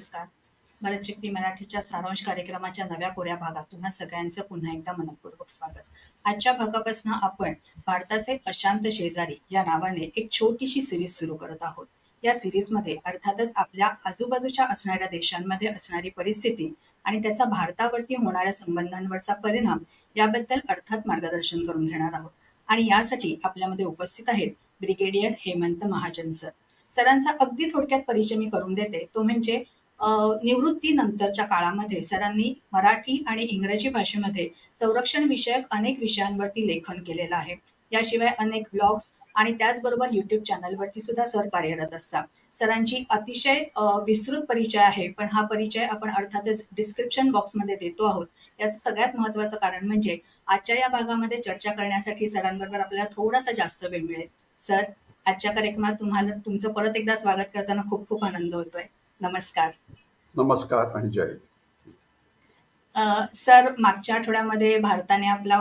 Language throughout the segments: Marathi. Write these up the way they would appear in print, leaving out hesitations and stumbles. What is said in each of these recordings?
नमस्कार. भरत चिकटी मराठीच्या सारांश कार्यक्रमाच्या नव्या कोऱ्या भागात तुम्हा सगळ्यांचं पुन्हा एकदा मनपूर्वक स्वागत. आजच्या भागापासून आपण भारताचे अशांत शेजारी या नावाने एक छोटीशी सिरीज सुरू करत आहोत. या सिरीजमध्ये अर्थातच आपल्या आजूबाजूच्या असणाऱ्या देशांमध्ये असणारी परिस्थिती आणि त्याचा भारतावरती होणाऱ्या संबंधांवरचा परिणाम याबद्दल अर्थात मार्गदर्शन करून घेणार आहोत. आणि यासाठी आपल्यामध्ये उपस्थित आहेत ब्रिगेडियर हेमंत महाजन सर. सरांचा अगदी थोडक्यात परिचय मी करून देते. तो म्हणजे निवृत्तीनंतरच्या काळामध्ये सरांनी मराठी आणि इंग्रजी भाषेमध्ये संरक्षण विषयक अनेक विषयांवरती लेखन केलेलं आहे. याशिवाय अनेक ब्लॉग्स आणि त्याचबरोबर युट्यूब चॅनलवरती सुद्धा सर कार्यरत असतात. सरांची अतिशय विस्तृत परिचय आहे, पण हा परिचय आपण अर्थातच डिस्क्रिप्शन बॉक्समध्ये देतो आहोत. याचं सगळ्यात महत्त्वाचं कारण म्हणजे आजच्या या भागामध्ये चर्चा करण्यासाठी सरांबरोबर आपल्याला थोडासा जास्त वेळ मिळेल. सर, आजच्या कार्यक्रमात तुम्हाला तुमचं परत एकदा स्वागत करताना खूप खूप आनंद होतोय. नमस्कार. नमस्कार आणि जय. सर, मागच्या आठवड्यामध्ये भारताने आपला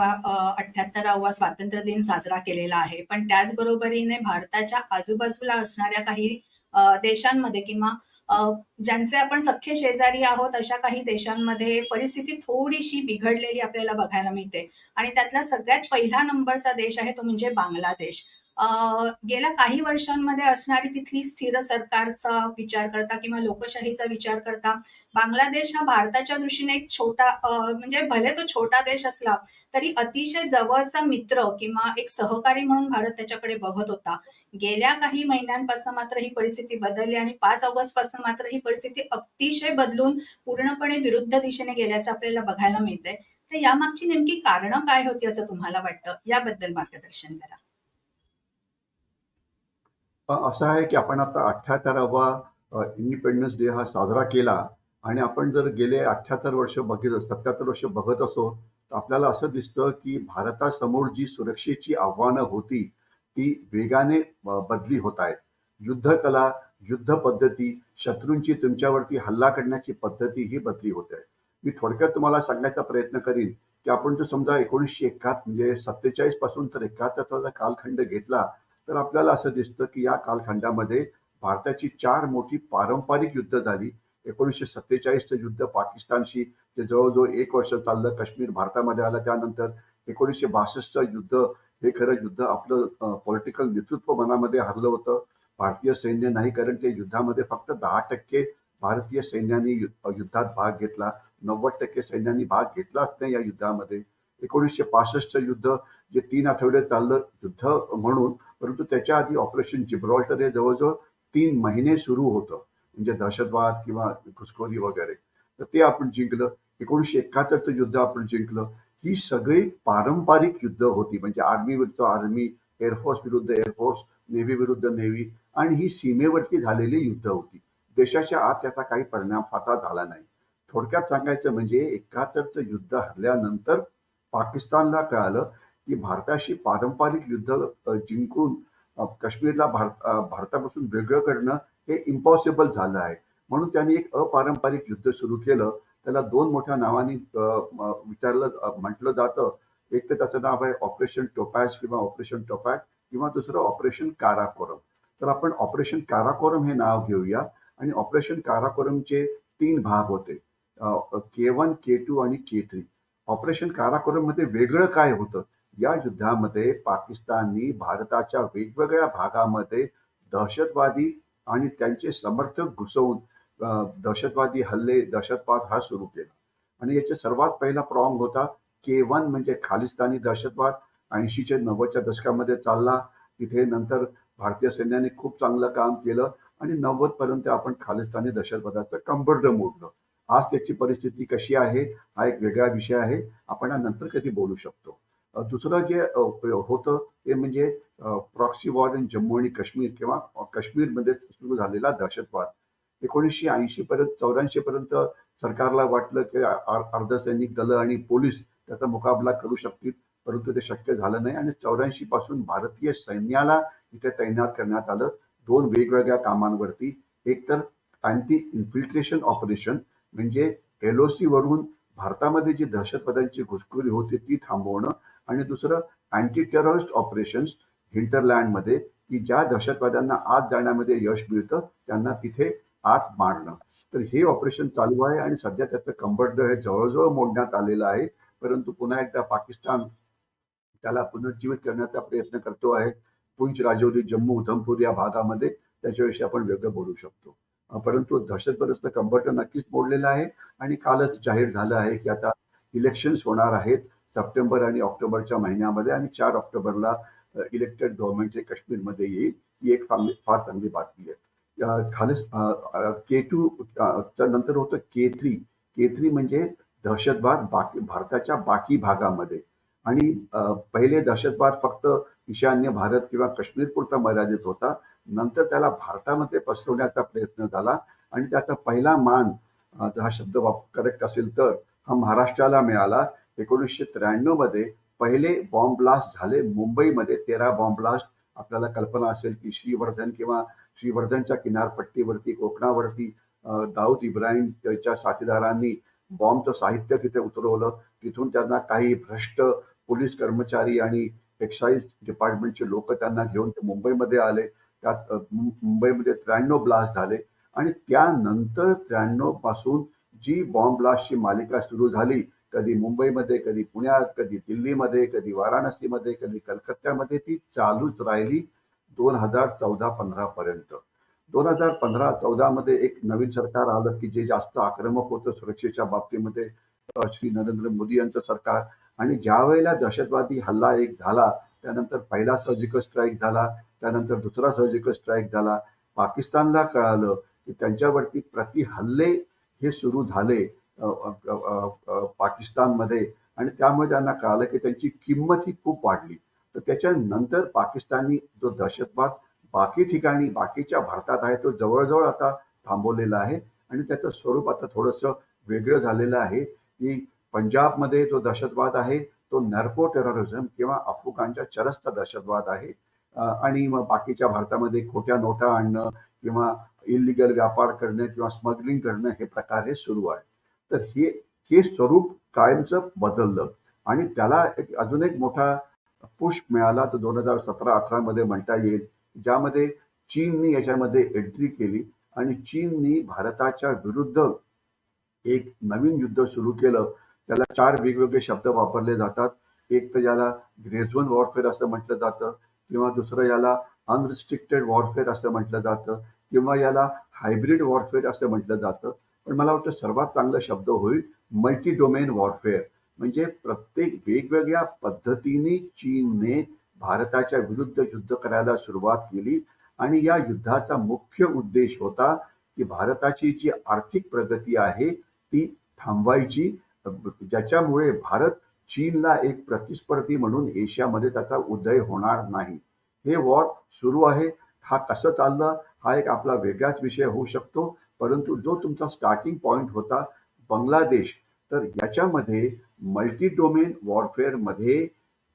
78वा स्वातंत्र्य दिन साजरा केलेला आहे, पण त्याचबरोबरीने भारताच्या आजूबाजूला असणाऱ्या काही देशांमध्ये किंवा ज्यांचे आपण सख्खे शेजारी आहोत अशा काही देशांमध्ये परिस्थिती थोडीशी बिघडलेली आपल्याला बघायला मिळते. आणि त्यातला सगळ्यात पहिला नंबरचा देश आहे तो म्हणजे बांगलादेश. गेल्या काही वर्षांमध्ये असणारी तिथली स्थिर सरकारचा विचार करता किंवा लोकशाहीचा विचार करता बांगलादेश हा भारताच्या दृष्टीने एक छोटा म्हणजे भले तो छोटा देश असला तरी अतिशय जवळचा मित्र किंवा एक सहकारी म्हणून भारत त्याच्याकडे बघत होता. गेल्या काही महिन्यांपासून मात्र ही परिस्थिती बदलली आणि 5 ऑगस्ट पासून मात्र ही परिस्थिती अतिशय बदलून पूर्णपणे विरुद्ध दिशेने गेल्याचं आपल्याला बघायला मिळतंय. तर यामागची नेमकी कारणं काय होती असं तुम्हाला वाटतं? याबद्दल मार्गदर्शन करा. असं आहे की आपण आता 78वा इंडिपेंडन्स डे हा साजरा केला आणि आपण जर गेले 78 वर्ष 77 वर्ष बघत असो तर आपल्याला असं दिसतं की भारतासमोर जी सुरक्षेची आव्हानं होती ती वेगाने बदली होत आहेत. युद्धकला, युद्ध पद्धती, शत्रूंची तुमच्यावरती हल्ला करण्याची पद्धती ही बदली होत आहे. मी थोडक्यात तुम्हाला सांगण्याचा प्रयत्न करीन की आपण जर समजा 1971 म्हणजे 47 पासून तर 71चा कालखंड घेतला तर आपल्याला असं दिसतं की या कालखंडामध्ये भारताची 4 मोठी पारंपरिक युद्ध झाली. 1947चं युद्ध पाकिस्तानशी जे जवळजवळ 1 वर्ष चाललं, काश्मीर भारतामध्ये आलं. त्यानंतर 1962चं युद्ध हे खरं युद्ध आपलं पॉलिटिकल नेतृत्व मनामध्ये हरलं होतं. भारतीय सैन्य नाही, कारण ते युद्धामध्ये फक्त 10% भारतीय सैन्याने युद्धात भाग घेतला. 90% सैन्याने भाग घेतलाच नाही या युद्धामध्ये. 1965चं युद्ध जे 3 आठवडे चाललं युद्ध म्हणून, परंतु त्याच्या आधी ऑपरेशन जिब्राल्टर हे जवळजवळ 3 महिने सुरू होतं, म्हणजे दहशतवाद किंवा घुसखोरी वगैरे. तर ते आपण जिंकलं. 1971चं युद्ध आपण जिंकलं. ही सगळी पारंपरिक युद्ध होती, म्हणजे आर्मी विरुद्ध आर्मी, एअरफोर्स विरुद्ध एअरफोर्स, नेव्ही विरुद्ध नेव्ही, आणि ही सीमेवरती झालेली युद्ध होती. देशाच्या आत त्याचा काही परिणाम फारसा झाला नाही. थोडक्यात सांगायचं म्हणजे 71चं युद्ध हरल्यानंतर पाकिस्तानला कळालं की भारताशी पारंपरिक युद्ध जिंकून काश्मीरला भारतापासून वेगळं करणं हे इम्पॉसिबल झालं आहे. म्हणून त्यांनी एक अपारंपरिक युद्ध सुरू केलं. त्याला 2 मोठ्या नावांनी म्हटलं जातं. एक तर त्याचं नाव आहे ऑपरेशन टोपॅज किंवा ऑपरेशन टोपॅक, किंवा दुसरं ऑपरेशन काराकोरम. तर आपण ऑपरेशन काराकोरम हे नाव घेऊया. आणि ऑपरेशन काराकोरमचे 3 भाग होते, K1, K2 आणि K3. ऑपरेशन काराकोरम मध्ये वेगळं काय होतं? या युद्धामध्ये पाकिस्ताननी भारताच्या वेगवेगळ्या भागामध्ये दहशतवादी आणि त्यांचे समर्थक घुसवून दहशतवादी हल्ले, दहशतवाद हा सुरू केला. आणि याचा सर्वात पहिला प्रॉंग होता K1 म्हणजे खालिस्तानी दहशतवाद. 80च्या 90च्या दशकामध्ये चालला. तिथे नंतर भारतीय सैन्याने खूप चांगलं काम केलं आणि 90 पर्यंत आपण खालिस्तानी दहशतवादाचं कंबरड मोडलं. आज त्याची परिस्थिती कशी आहे हा एक वेगळा विषय आहे, आपण नंतर कधी बोलू शकतो. दुसरं जे होतं ते म्हणजे प्रॉक्सी वॉर इन जम्मू आणि काश्मीर किंवा काश्मीरमध्ये सुरू झालेला दहशतवाद. 1980 पर्यंत 84 पर्यंत सरकारला वाटलं की अर्धसैनिक दलं आणि पोलीस त्याचा मुकाबला करू शकतील, परंतु ते शक्य झालं नाही. आणि 84 पासून भारतीय सैन्याला इथे तैनात करण्यात आलं 2 वेगवेगळ्या कामांवरती. एक तर अँटी इन्फिल्ट्रेशन ऑपरेशन, म्हणजे LOC वरून भारतामध्ये जी दहशतवाद्यांची घुसखोरी होती ती थांबवणं, आणि दुसरं अँटी टेररिस्ट ऑपरेशन्स हिंटरलँडमध्ये, की ज्या दहशतवाद्यांना आत जाण्यामध्ये यश मिळतं त्यांना तिथे आत मारणं. तर हे ऑपरेशन चालू आहे आणि सध्या त्याचं कंबरडं हे जवळजवळ मोडण्यात आलेलं आहे. परंतु पुन्हा एकदा पाकिस्तान त्याला पुनर्जीवित करण्याचा प्रयत्न करतो आहे. पुंछ, राजौरी, जम्मू, उधमपूर या भागामध्ये त्याच्याविषयी आपण वेगळं बोलू शकतो. परंतु दहशतवादाचं कंबरडं नक्कीच मोडलेलं आहे आणि कालच जाहीर झालं आहे की आता इलेक्शन्स होणार आहेत सप्टेंबर आणि ऑक्टोबरच्या महिन्यामध्ये आणि 4 ऑक्टोबरला इलेक्टेड गव्हर्नमेंट हे काश्मीरमध्ये येईल. ही एक फार चांगली बातमी आहे. खालीच K2 नंतर होतं K3. K3 म्हणजे दहशतवाद भारताच्या बाकी भागामध्ये आणि पहिले दहशतवाद फक्त ईशान्य भारत किंवा काश्मीर पुरता मर्यादित होता. नंतर त्याला भारतामध्ये पसरवण्याचा प्रयत्न झाला आणि त्याचा पहिला मान जर हा शब्द करेक्ट असेल तर हा महाराष्ट्राला मिळाला. 1993 मध्ये पहिले बॉम्ब ब्लास्ट झाले मुंबईमध्ये. 13 बॉम्ब ब्लास्ट. आपल्याला कल्पना असेल की श्रीवर्धन किंवा श्रीवर्धनच्या किनारपट्टीवरती कोकणावरती दाऊद इब्राहिम त्याच्या साथीदारांनी बॉम्बचं साहित्य तिथे उतरवलं. तिथून त्यांना काही भ्रष्ट पोलीस कर्मचारी आणि एक्साईज डिपार्टमेंटचे लोक त्यांना घेऊन ते मुंबईमध्ये आले. त्यात मुंबईमध्ये 93 ब्लास्ट झाले आणि त्यानंतर 93 पासून जी बॉम्ब ब्लास्टची मालिका सुरू झाली, कधी मुंबईमध्ये, कधी पुण्यात, कधी दिल्लीमध्ये, कधी वाराणसीमध्ये, कधी कलकत्त्यामध्ये, ती चालूच राहिली 2014-15 पर्यंत. 2015-14 मध्ये एक नवीन सरकार आलं की जे जास्त आक्रमक होतं सुरक्षेच्या बाबतीमध्ये, श्री नरेंद्र मोदी यांचं सरकार. आणि ज्या वेळेला दहशतवादी हल्ला एक झाला, त्यानंतर पहिला सर्जिकल स्ट्राईक झाला, त्यानंतर दुसरा सर्जिकल स्ट्राईक झाला. पाकिस्तानला कळालं की त्यांच्यावरती हल्ले हे सुरू झाले पाकिस्तानमध्ये आणि त्यामुळे त्यांना कळालं की त्यांची किंमत ही खूप वाढली. तर त्याच्यानंतर पाकिस्ताननी जो दहशतवाद बाकी ठिकाणी बाकीच्या भारतात आहे तो जवळजवळ आता थांबवलेला आहे आणि त्याचं स्वरूप आता थोडंसं वेगळं झालेलं आहे की पंजाबमध्ये जो दहशतवाद आहे तो नॅर्को टेररिझम किंवा अफगाणच्या चरसचा दहशतवाद आहे. आणि मग बाकीच्या भारतामध्ये खोट्या नोटा आणणं किंवा इलिगल व्यापार करणं किंवा स्मगलिंग करणं हे प्रकार हे सुरू आहे. तर हे हे स्वरूप कायमचं बदललं आणि त्याला अजून एक मोठा पुश मिळाला तो 2017-18 मध्ये म्हणता येईल, ज्यामध्ये चीननी याच्यामध्ये एंट्री केली आणि चीननी भारताच्या विरुद्ध एक नवीन युद्ध सुरू केलं. त्याला 4 वेगवेगळे शब्द वापरले जातात. एक तर याला ग्रे झोन वॉरफेअर असं म्हटलं जातं किंवा दुसरं याला अनरिस्ट्रिक्टेड वॉरफेअर असं म्हटलं जातं किंवा याला हायब्रिड वॉरफेअर असं म्हटलं जातं. पण मला वाटतं सर्वात चांगला शब्द होईल मल्टी डोमेन वॉरफेअर. म्हणजे प्रत्येक वेगवेगळ्या पद्धतीने चीनने भारताच्या विरुद्ध युद्ध करायला सुरुवात केली आणि या युद्धाचा मुख्य उद्देश होता की भारताची जी आर्थिक प्रगती आहे ती थांबवायची, ज्याच्यामुळे भारत चीनला एक प्रतिस्पर्धी म्हणून एशियामध्ये त्याचा उदय होणार नाही. हे वॉर सुरू आहे. हा कसं चाललं हा एक आपला वेगळाच विषय होऊ शकतो. परंतु जो तुमचा स्टार्टिंग पॉइंट होता बांगलादेश, तर याच्यामध्ये मल्टी डोमेन वॉरफेअर मध्ये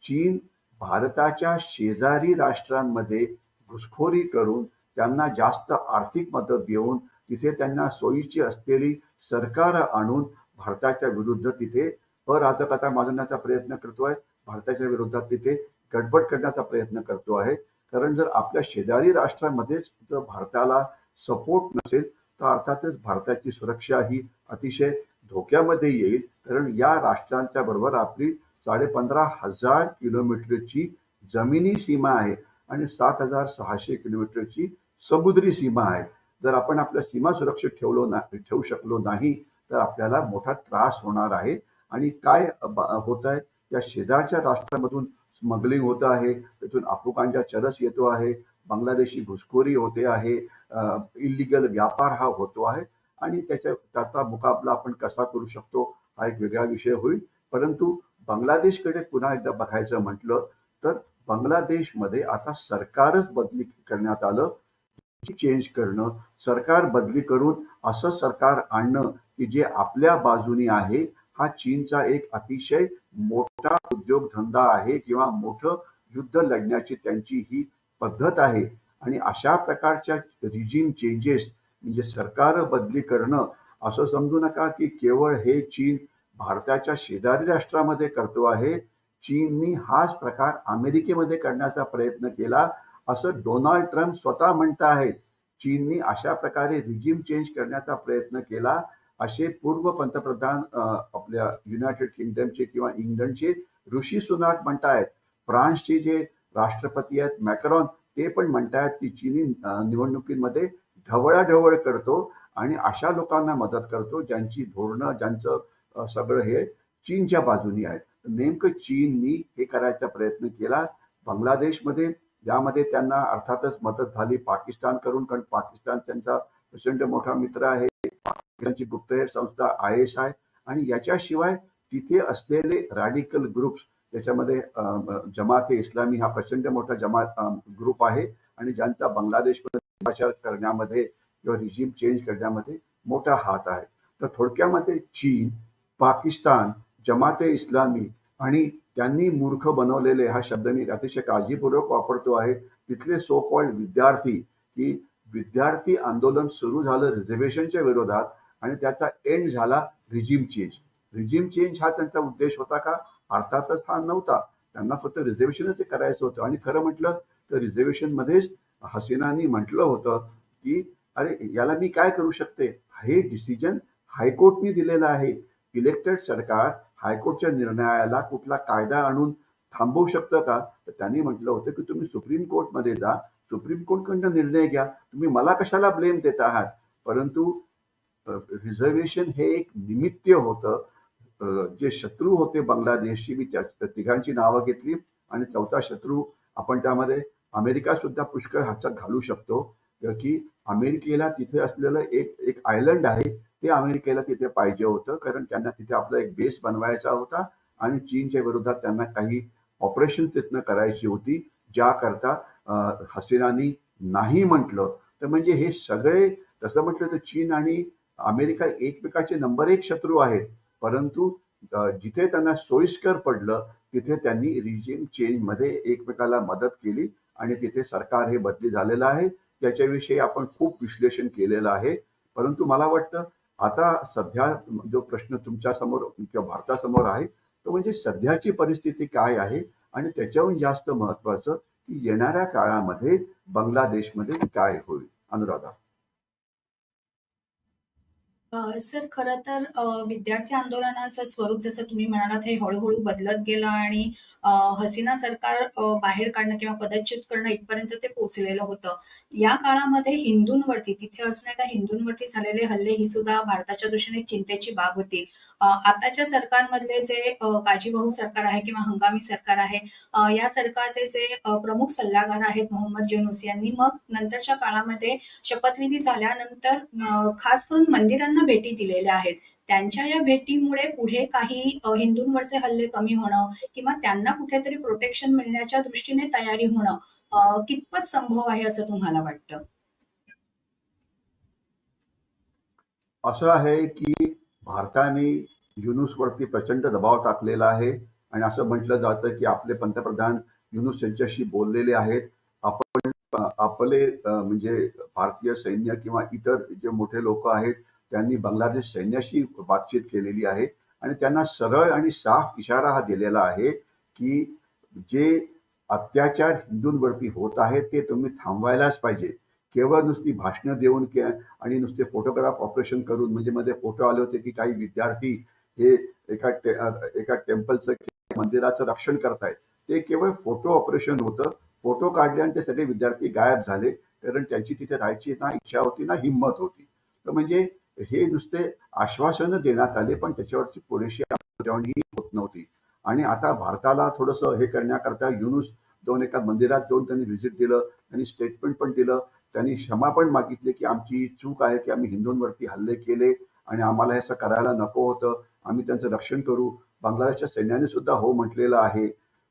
चीन भारताच्या शेजारी राष्ट्रांमध्ये घुसखोरी करून त्यांना जास्त आर्थिक मदत देऊन तिथे त्यांना सोयीची असलेली सरकार आणून भारताच्या विरुद्ध तिथे अराजकता माजवण्याचा प्रयत्न करतोय. भारताच्या विरोधात तिथे गडबड करण्याचा प्रयत्न करतो आहे. कारण जर आपल्या शेजारी राष्ट्रामध्येच जर भारताला सपोर्ट नसेल तर अर्थातच भारताची सुरक्षा ही अतिशय धोक्यामध्ये येईल. कारण या राष्ट्रांच्या बरोबर आपली 15,500 किलोमीटरची जमिनी सीमा आहे आणि 7,600 किलोमीटरची समुद्री सीमा आहे. जर आपण आपल्या सीमा सुरक्षित ठेवू शकलो नाही तर आपल्याला मोठा त्रास होणार आहे. आणि काय होत आहे, या शेजारच्या राष्ट्रामधून स्मगलिंग होत आहे, तिथून अफगाणच्या चरस येतो आहे, बांगलादेशी घुसखोरी होते आहे, इलिगल व्यापार हा होतो आहे आणि त्याचा मुकाबला आपण कसा करू शकतो हा एक वेगळा विषय होईल. परंतु बांगलादेशकडे पुन्हा एकदा बघायचं म्हटलं तर बांगलादेशमध्ये आता सरकारच बदली करण्यात आलं. चेंज करणं, सरकार बदली करून असं सरकार आणणं की जे आपल्या बाजूनी आहे. हा चीनचा एक अतिशय मोठा उद्योगधंदा आहे किंवा मोठं युद्ध लढण्याची त्यांची ही पद्धत आहे. आणि अशा प्रकारच्या रिजिम चेंजेस म्हणजे सरकार बदली करणं असं समजू नका की केवळ हे चीन भारताच्या शेजारी राष्ट्रामध्ये करतो आहे. चीननी हाच प्रकार अमेरिकेमध्ये करण्याचा प्रयत्न केला असं डोनाल्ड ट्रम्प स्वतः म्हणत आहेत चीननी अशा प्रकारे रिजिम चेंज करण्याचा प्रयत्न केला, असे पूर्व पंतप्रधान आपल्या युनायटेड किंगडमचे किंवा इंग्लंडचे ऋषी सुनाक म्हणतायत. फ्रान्सचे जे राष्ट्रपती आहेत मॅक्रॉन, ते पण म्हणतायत की चीनी निवडणुकीमध्ये ढवळाढवळ करतो आणि अशा लोकांना मदत करतो ज्यांची धोरणं, ज्यांचं सगळं हे चीनच्या बाजूनी आहे. नेमकं चीननी हे करायचा प्रयत्न केला बांगलादेशमध्ये, ज्यामध्ये त्यांना अर्थातच मदत झाली पाकिस्तान करून, कारण पाकिस्तान त्यांचा प्रचंड मोठा मित्र आहे. त्यांची गुप्तहेर संस्था ISI आणि याच्याशिवाय तिथे असलेले रॅडिकल ग्रुप्स, त्याच्यामध्ये जमाते इस्लामी हा प्रचंड मोठा ग्रुप आहे आणि ज्यांचा बांगलादेशमध्ये प्रचार करण्यामध्ये किंवा रिजिम चेंज करण्यामध्ये मोठा हात आहे. तर थोडक्यामध्ये चीन, पाकिस्तान, जमाते इस्लामी आणि त्यांनी मूर्ख बनवलेले, हा शब्द मी अतिशय काळजीपूर्वक वापरतो आहे, तिथले सो कॉल्ड विद्यार्थी, की विद्यार्थी आंदोलन सुरू झालं रिझर्वेशनच्या विरोधात आणि त्याचा एंड झाला रिजिम चेंज. रिजिम चेंज हा त्यांचा उद्देश होता का? अर्थातच हा नव्हता. त्यांना फक्त रिझर्वेशनच करायचं होतं. आणि खरं म्हटलं तर रिझर्वेशन मध्येच हसीनानी म्हटलं होतं की अरे याला मी काय करू शकते, हे डिसिजन हायकोर्टनी दिलेलं आहे. इलेक्टेड सरकार हायकोर्टच्या निर्णयाला कुठला कायदा आणून थांबवू शकतं का? तर त्यांनी म्हटलं होतं की तुम्ही सुप्रीम कोर्टमध्ये जा, सुप्रीम कोर्टकडनं निर्णय घ्या, तुम्ही मला कशाला ब्लेम देत आहात. परंतु रिझर्वेशन हे एक निमित्त होतं. जे शत्रू होते बांगलादेशची, मी त्या तिघांची नावं घेतली आणि चौथा शत्रू आपण त्यामध्ये अमेरिका सुद्धा पुष्कळ हातात घालू शकतो, की अमेरिकेला तिथे असलेलं एक आयलंड आहे, ते अमेरिकेला तिथे पाहिजे होतं, कारण त्यांना तिथे आपला एक बेस बनवायचा होता आणि चीनच्या विरोधात त्यांना काही ऑपरेशन तिथनं करायची होती, ज्याकरता हसीनानी नाही म्हटलं. तर म्हणजे हे सगळे, तसं म्हटलं तर चीन आणि अमेरिका एकमेकाचे नंबर 1 शत्रू आहेत. परंतु जिथे त्यांना सोयीस्कर पडलं तिथे त्यांनी रिजिम चेंजमध्ये एकमेकाला मदत केली आणि तिथे सरकार हे बदली झालेलं आहे. त्याच्याविषयी आपण खूप विश्लेषण केलेलं आहे. परंतु मला वाटतं आता सध्या जो प्रश्न तुमच्या समोर किंवा भारतासमोर आहे तो म्हणजे सध्याची परिस्थिती काय आहे आणि त्याच्याहून जास्त महत्वाचं की येणाऱ्या काळामध्ये बांगलादेशमध्ये काय होईल. अनुराधा. सर खरं तर विद्यार्थी आंदोलनाचं स्वरूप जसं तुम्ही म्हणालात हे हळू-हळू बदलत गेलं आणि अ, हसीना सरकार बाहेर काढणं किंवा पदच्युत करणं इथपर्यंत ते पोहोचलेलं होतं. या काळामध्ये हिंदूंवरती, तिथे असणाऱ्या हिंदूंवरती झालेले हल्ले ही सुद्धा भारताच्या दृष्टीने एक चिंतेची बाब होती. आताच्या सरकारमधले जे काजीबाहू सरकार आहे किंवा हंगामी सरकार आहे, या सरकारचे जे प्रमुख सल्लागार आहेत मोहम्मद युनूस यांनी मग नंतरच्या काळामध्ये शपथविधी झाल्यानंतर खास करून मंदिरांना भेटी दिलेल्या आहेत. त्यांच्या या भेटीमुळे पुढे काही हिंदूंवरचे हल्ले कमी होणं किंवा त्यांना कुठेतरी प्रोटेक्शन मिळण्याच्या दृष्टीने तयारी होणं कितपत संभव आहे असं तुम्हाला वाटतं? असं आहे की भारताने युनूसवरती प्रचंड दबाव टाकलेला आहे आणि असं म्हटलं जातं की आपले पंतप्रधान युनूस यांच्याशी बोललेले आहेत. आपण आपले म्हणजे भारतीय सैन्य किंवा इतर जे मोठे लोक आहेत त्यांनी बांगलादेश सैन्याशी बातचीत केलेली आहे आणि त्यांना सरळ आणि साफ इशारा हा दिलेला आहे की जे अत्याचार हिंदूंवरती होत आहेत ते तुम्ही थांबवायलाच पाहिजे. केवळ नुसती भाषणं देऊन आणि नुसते फोटोग्राफ ऑपरेशन करून, म्हणजे मध्ये फोटो आले होते की काही विद्यार्थी हे एका टेम्पलचं मंदिराचं रक्षण करतायत. ते केवळ फोटो ऑपरेशन होतं. फोटो काढले आणि ते सगळे विद्यार्थी गायब झाले, कारण त्यांची तिथे राहायची ना इच्छा होती ना हिंमत होती. तर म्हणजे हे नुसते आश्वासनं देण्यात आले पण त्याच्यावरची पुरेशी अंमलबजावणी होत नव्हती. आणि आता भारताला थोडंसं हे करण्याकरता युनूस जाऊन एका मंदिरात जाऊन त्यांनी व्हिजिट दिलं, त्यांनी स्टेटमेंट पण दिलं, त्यांनी क्षमा पण मागितली की आमची चूक आहे की आम्ही हिंदूंवरती हल्ले केले आणि आम्हाला हे असं करायला नको होतं, आम्ही त्यांचं रक्षण करू. बांगलादेशच्या सैन्याने सुद्धा हो म्हटलेलं आहे.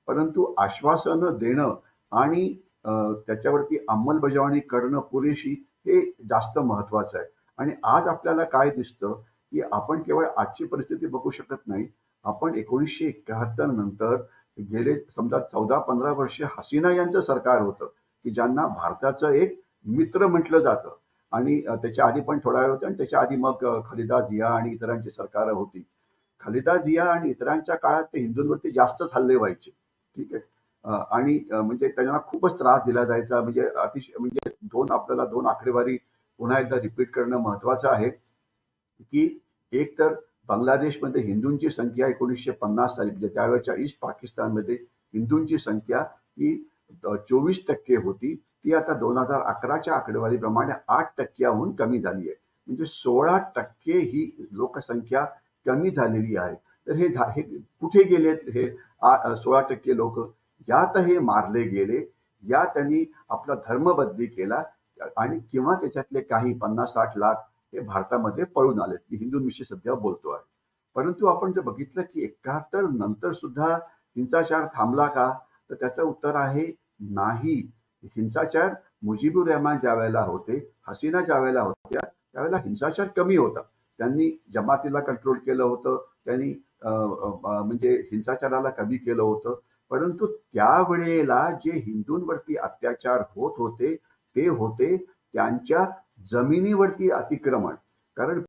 परंतु आश्वासनं देणं आणि त्याच्यावरती अंमलबजावणी करणं पुरेशी, हे जास्त महत्वाचं आहे. आणि आज आपल्याला काय दिसतं की आपण केवळ आजची परिस्थिती बघू शकत नाही. आपण 1971 नंतर गेले समजा 14-15 वर्ष हसीना यांचं सरकार होतं की ज्यांना भारताचं एक मित्र म्हटलं जातं. आणि त्याच्या आधी पण थोडा वेळ होता आणि त्याच्या आधी मग खलिदा जिया आणि इतरांची सरकार होती. खलिदा जिया आणि इतरांच्या काळात ते हिंदूंवरती जास्तच हल्ले व्हायचे. ठीक आहे. आणि म्हणजे त्यांना खूपच त्रास दिला जायचा. म्हणजे अतिशय म्हणजे आपल्याला दोन आकडेवारी पुन्हा एकदा रिपीट करणं महत्वाचं आहे, की एक तर बांगलादेशमध्ये हिंदूंची संख्या 1950 साली म्हणजे त्यावेळेच्या ईस्ट पाकिस्तानमध्ये हिंदूंची संख्या ही 24% होती. ती आता 2011च्या आकडेवारीप्रमाणे 8%हून कमी झाली आहे. म्हणजे 16% ही लोकसंख्या कमी झालेली आहे. तर हे कुठे गेलेत हे 16% लोक? यात हे मारले गेले, या त्यांनी आपला धर्म बदली केला आणि किंवा त्याच्यातले काही 50-60 लाख हे भारतामध्ये पळून आलेत. मी हिंदूंविषयी सध्या बोलतो आहे. परंतु आपण जर बघितलं की 71 नंतर सुद्धा हिंसाचार थांबला का? तर त्याचं उत्तर आहे नाही. हिंसाचार मुजीबुर रहमान ज्या वेळेला होते, हसीना ज्या वेळेला होत्या, त्यावेळेला हिंसाचार कमी होता. त्यांनी जमातीला कंट्रोल केलं होतं, त्यांनी म्हणजे हिंसाचाराला कमी केलं होतं. परंतु त्यावेळेला जे हिंदूंवरती अत्याचार होत होते ते होते त्यांच्या जमिनीवरती अतिक्रमण. कारण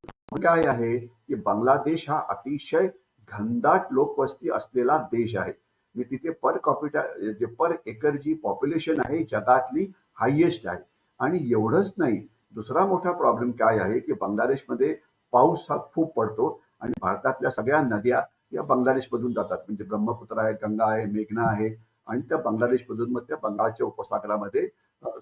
काय आहे की बांगलादेश हा अतिशय घनदाट लोकवस्ती असलेला देश आहे. मी तिथे पर कॉपिटा जे पर एकर जी पॉप्युलेशन आहे जगातली हायेस्ट आहे. आणि एवढंच नाही, दुसरा मोठा प्रॉब्लेम काय आहे की बांगलादेशमध्ये पाऊस हा खूप पडतो आणि भारतातल्या सगळ्या नद्या या बांगलादेशमधून जातात. म्हणजे ब्रह्मपुत्र आहे, गंगा आहे, मेघना आहे आणि त्या बांगलादेशमधून मग त्या बंगालच्या उपसागरामध्ये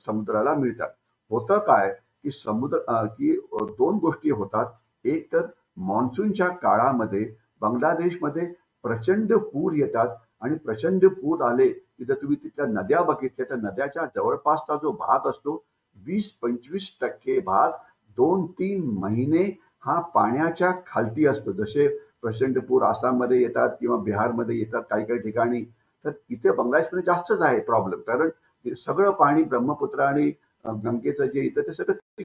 समुद्राला मिळतात. होतं काय की दोन गोष्टी होतात. एक तर मान्सूनच्या काळामध्ये बांगलादेशमध्ये प्रचंड पूर येतात आणि प्रचंड पूर आले की जर तुम्ही तिथल्या नद्या बघितल्या तर नद्याच्या जवळपासचा जो भाग असतो 20-25% भाग 2-3 महिने हा पाण्याच्या खालती असतो. जसे प्रचंड पूर आसाममध्ये येतात किंवा बिहारमध्ये येतात काही काही ठिकाणी, तर इथे बांगलादेशमध्ये जास्तच आहे प्रॉब्लेम. कारण सगळं पाणी ब्रह्मपुत्र आणि गंगेचं जे येतं ते सगळं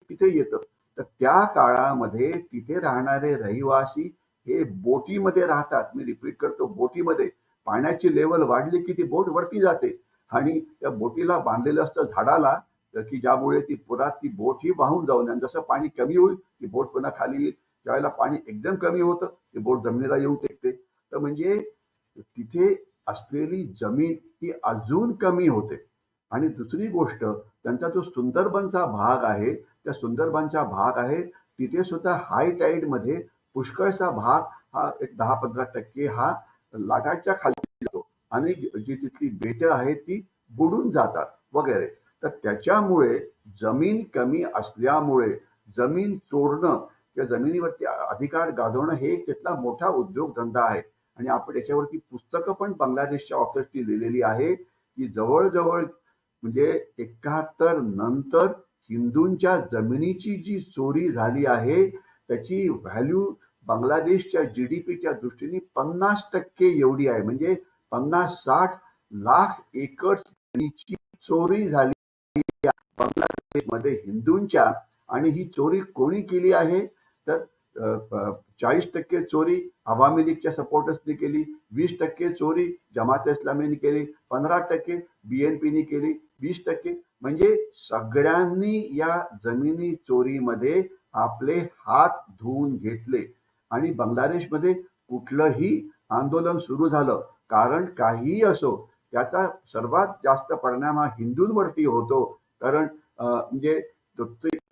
तिथे येतं. तर त्या काळामध्ये तिथे राहणारे रहिवासी हे बोटीमध्ये राहतात. मी रिपीट करतो, बोटीमध्ये. पाण्याची लेवल वाढली की ती बोट वरती जाते आणि त्या बोटीला बांधलेलं असतं झाडाला, की ज्यामुळे ती पुरात ती बोट ही वाहून जाऊन आणि जसं पाणी कमी होईल ती बोट पुन्हा खाली येईल. ज्यावेळेला पाणी एकदम कमी होतं ती बोट जमिनीला येऊन टेकते. तर म्हणजे तिथे असलेली जमीन ही अजून कमी होते. आणि दुसरी गोष्ट, त्यांचा जो सुंदरबनचा भाग आहे, त्या सुंदरबनचा भाग आहे तिथे सुद्धा हाय टाईड मध्ये पुष्कळचा भाग हा एक 10-15% हा लाटाच्या खाली जातो आणि जी तिथली बेटं आहेत ती बुडून जातात वगैरे. तर त्याच्यामुळे जमीन कमी असल्यामुळे जमीन चोरणं किंवा जमिनीवरती अधिकार गाजवणं हे तिथला मोठा उद्योगधंदा आहे. आणि आपण याच्यावरती पुस्तकं पण बांगलादेशच्या ऑथर्सनी लिहिलेली आहे की जवळजवळ म्हणजे 71 नंतर हिंदूंच्या जमिनीची जी चोरी झाली आहे त्याची व्हॅल्यू बांगलादेशच्या जीडीपीच्या दृष्टीने 50% एवढी आहे. म्हणजे 50-60 लाख एकर जमिनीची चोरी झाली बांगलादेशमध्ये हिंदूंच्या. आणि ही चोरी कोणी केली आहे? तर 40% चोरी अवामी लीगच्या सपोर्टर्सनी केली, 20% चोरी जमात इस्लामीने केली, 15% बीएनपीने केली, 20% म्हणजे सगळ्यांनी या जमिनी चोरीमध्ये आपले हात धुवून घेतले. आणि बांगलादेशमध्ये कुठलंही आंदोलन सुरू झालं, कारण काहीही असो, त्याचा सर्वात जास्त परिणाम हा हिंदूंवरती होतो. कारण म्हणजे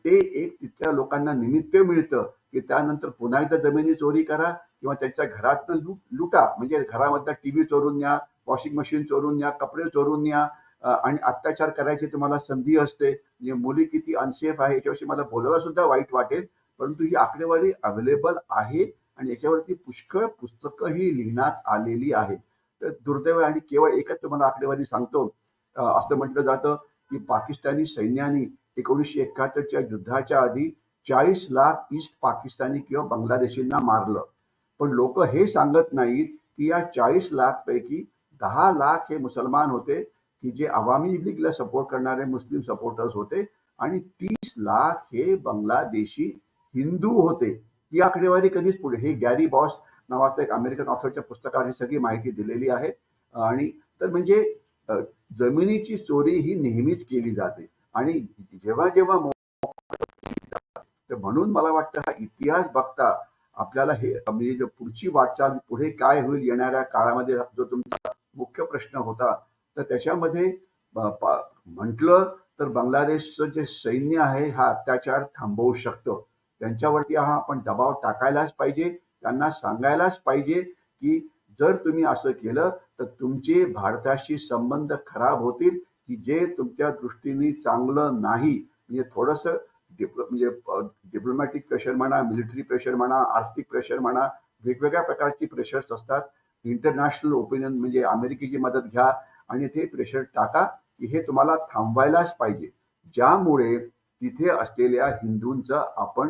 ते एक तिथल्या लोकांना निमित्त मिळतं की त्यानंतर पुन्हा एकदा जमिनी चोरी करा किंवा त्यांच्या घरातनं लुटा. म्हणजे घरामधला टीव्ही चोरून न्या, वॉशिंग मशीन चोरून न्या, कपडे चोरून न्या आणि अत्याचार करायची तुम्हाला संधी असते. म्हणजे मुली किती अनसेफ आहे याच्याविषयी मला बोलायला सुद्धा वाईट वाटेल, परंतु ही आकडेवारी अवेलेबल आहे आणि याच्यावरती पुष्कळ पुस्तकंही लिहिण्यात आलेली आहेत. तर दुर्दैव आणि केवळ एकच तुम्हाला आकडेवारी सांगतो. असं म्हटलं जातं की पाकिस्तानी सैन्याने 1971च्या युद्धाच्या आधी 40 लाख ईस्ट पाकिस्तानी किंवा बांगलादेशींना मारलं. पण लोक हे सांगत नाहीत की या 40 लाख पैकी 10 लाख हे मुसलमान होते की जे अवामी लीगला सपोर्ट करणारे मुस्लिम सपोर्टर्स होते आणि 30 लाख हे बांगलादेशी हिंदू होते. ही आकडेवारी कधीच पुढे, हे गॅरी बॉस नावाचा एक अमेरिकन ऑथरच्या पुस्तकात ही सगळी माहिती दिलेली आहे. आणि तर म्हणजे जमिनीची चोरी ही नेहमीच केली जाते आणि जेव्हा जेव्हा तर म्हणून मला वाटतं हा इतिहास बघता आपल्याला हे म्हणजे पुढची वाटचाल पुढे काय होईल येणाऱ्या काळामध्ये जो तुमचा मुख्य प्रश्न होता. तर त्याच्यामध्ये म्हटलं तर बांगलादेशचं जे सैन्य आहे हा अत्याचार थांबवू शकतं. त्यांच्यावरती हा आपण दबाव टाकायलाच पाहिजे. त्यांना सांगायलाच पाहिजे की जर तुम्ही असं केलं तर तुमचे भारताशी संबंध खराब होतील, की जे तुमच्या दृष्टीने चांगलं नाही. म्हणजे थोडंसं म्हणजे डिप्लोमॅटिक प्रेशर म्हणा, मिलिटरी प्रेशर म्हणा, आर्थिक प्रेशर म्हणा, वेगवेगळ्या प्रकारची प्रेशर्स असतात. इंटरनॅशनल ओपिनियन म्हणजे अमेरिकेची मदत घ्या आणि ते प्रेशर टाका की हे तुम्हाला थांबवायलाच पाहिजे. ज्यामुळे तिथे असलेल्या हिंदूंचं आपण